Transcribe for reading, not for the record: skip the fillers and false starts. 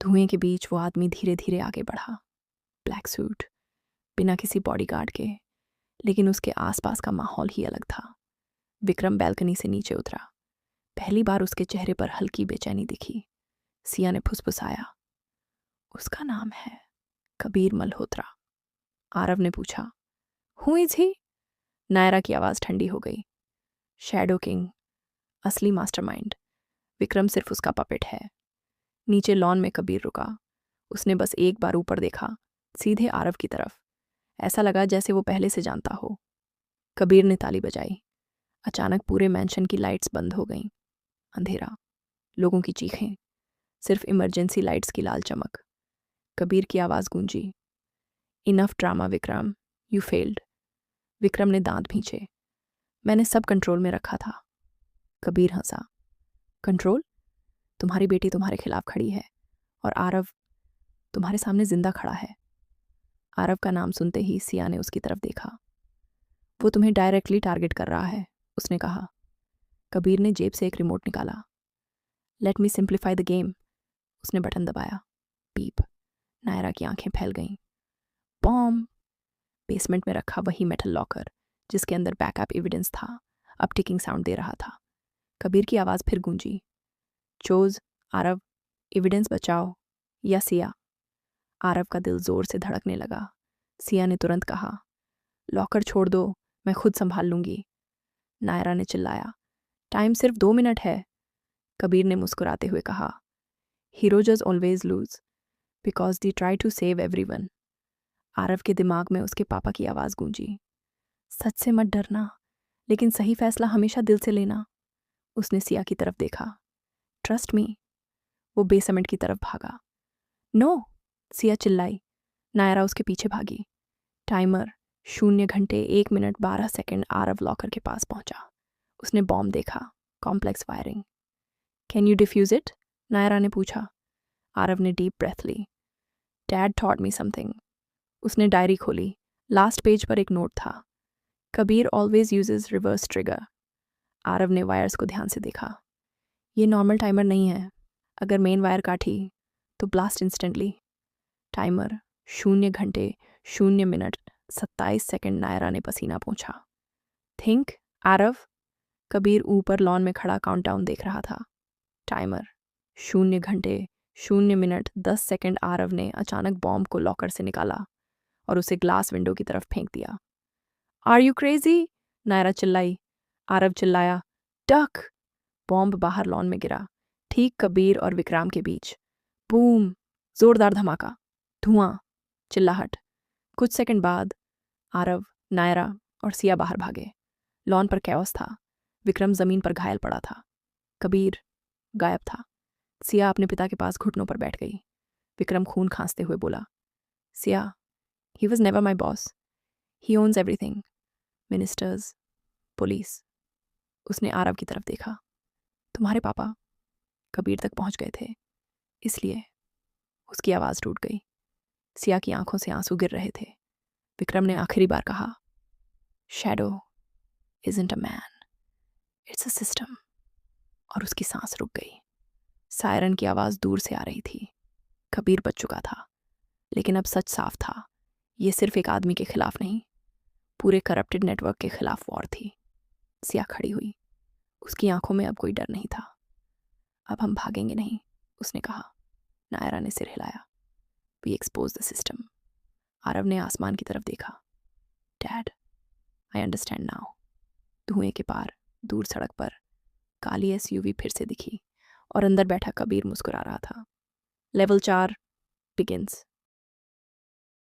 धुएं के बीच वो आदमी धीरे धीरे आगे बढ़ा। ब्लैक सूट, बिना किसी बॉडीगार्ड के, लेकिन उसके आसपास का माहौल ही अलग था। विक्रम बैल्कनी से नीचे उतरा। पहली बार उसके चेहरे पर हल्की बेचैनी दिखी। सिया ने फुसफुसाया, उसका नाम है कबीर मल्होत्रा। आरव ने पूछा, हु इज ही? नायरा की आवाज़ ठंडी हो गई। शैडो किंग, असली मास्टरमाइंड। विक्रम सिर्फ उसका पपेट है। नीचे लॉन में कबीर रुका। उसने बस एक बार ऊपर देखा, सीधे आरव की तरफ। ऐसा लगा जैसे वो पहले से जानता हो। कबीर ने ताली बजाई। अचानक पूरे मैंशन की लाइट्स बंद हो गईं। अंधेरा, लोगों की चीखें, सिर्फ इमरजेंसी लाइट्स की लाल चमक। कबीर की आवाज़ गूंजी, enough drama Vikram, you failed. Vikram ने दांत भींचे। मैंने सब कंट्रोल में रखा था। कबीर हंसा, कंट्रोल? तुम्हारी बेटी तुम्हारे खिलाफ खड़ी है और आरव तुम्हारे सामने जिंदा खड़ा है। आरव का नाम सुनते ही सिया ने उसकी तरफ देखा। वो तुम्हें डायरेक्टली टारगेट कर रहा है, उसने कहा। कबीर ने जेब से एक रिमोट निकाला। Let me simplify the game. उसने बटन दबाया। पीप। नायरा की आंखें फैल गईं। बॉम्ब। बेसमेंट में रखा वही मेटल लॉकर जिसके अंदर बैकअप एविडेंस था अब टिकिंग साउंड दे रहा था। कबीर की आवाज़ फिर गूंजी, चोज, आरव, एविडेंस बचाओ या सिया। आरव का दिल जोर से धड़कने लगा। सिया ने तुरंत कहा, लॉकर छोड़ दो, मैं खुद संभाल लूंगी। नायरा ने चिल्लाया, टाइम सिर्फ 2 मिनट है। कबीर ने मुस्कुराते हुए कहा, heroes always lose because they try to save everyone. Aarav के दिमाग में उसके पापा की आवाज़ गूंजी, सच से मत डरना, लेकिन सही फैसला हमेशा दिल से लेना। उसने सिया की तरफ देखा, ट्रस्ट मी। वो बेसमेंट की तरफ भागा। नो, सिया चिल्लाई। नायरा उसके पीछे भागी। टाइमर 0 घंटे 1 मिनट 12 सेकंड। आरव लॉकर के पास पहुंचा। उसने बॉम्ब देखा, complex firing. Can you defuse it? Naira ने पूछा। आरव ने डीप ब्रेथ ली। Dad thought me something. उसने डायरी खोली। लास्ट पेज पर एक नोट था, Kabir always uses reverse trigger. Aarav ने वायर्स को ध्यान से देखा। ये नॉर्मल टाइमर नहीं है। अगर मेन वायर काटी तो ब्लास्ट इंस्टेंटली। टाइमर 0 घंटे 0 मिनट 27 सेकंड। नायरा ने पसीना पोंछा। थिंक, आरव। कबीर ऊपर लॉन में खड़ा काउंटडाउन देख रहा था। टाइमर 0 घंटे 0 मिनट 10 सेकंड। आरव ने अचानक बॉम्ब को लॉकर से निकाला और उसे ग्लास विंडो की तरफ फेंक दिया। Are you crazy? नायरा चिल्लाई। आरव चिल्लाया, डक। बॉम्ब बाहर लॉन में गिरा, ठीक कबीर और विक्रम के बीच। बूम, जोरदार धमाका, धुआं, चिल्लाहट। कुछ सेकंड बाद आरव, नायरा और सिया बाहर भागे। लॉन पर कैओस था। विक्रम जमीन पर घायल पड़ा था। कबीर गायब था। सिया अपने पिता के पास घुटनों पर बैठ गई। विक्रम खून खांसते हुए बोला, Siya, he was never my boss. He owns everything, ministers, police. उसने आरव की तरफ देखा। तुम्हारे पापा कबीर तक पहुंच गए थे, इसलिए। उसकी आवाज़ टूट गई। सिया की आंखों से आंसू गिर रहे थे। विक्रम ने आखिरी बार कहा, shadow isn't a man, it's a system. और उसकी सांस रुक गई। सायरन की आवाज़ दूर से आ रही थी। कबीर बच चुका था, लेकिन अब सच साफ था। ये सिर्फ एक आदमी के खिलाफ नहीं, पूरे करप्टेड नेटवर्क के खिलाफ वॉर थी। सिया खड़ी हुई। उसकी आंखों में अब कोई डर नहीं था। अब हम भागेंगे नहीं, उसने कहा। नायरा ने सिर हिलाया। We expose the system. Aarav ने आसमान की तरफ देखा। Dad, I understand now. धुएं के पार दूर सड़क पर काली एसयूवी फिर से दिखी और अंदर बैठा कबीर मुस्कुरा रहा था। Level 4 begins.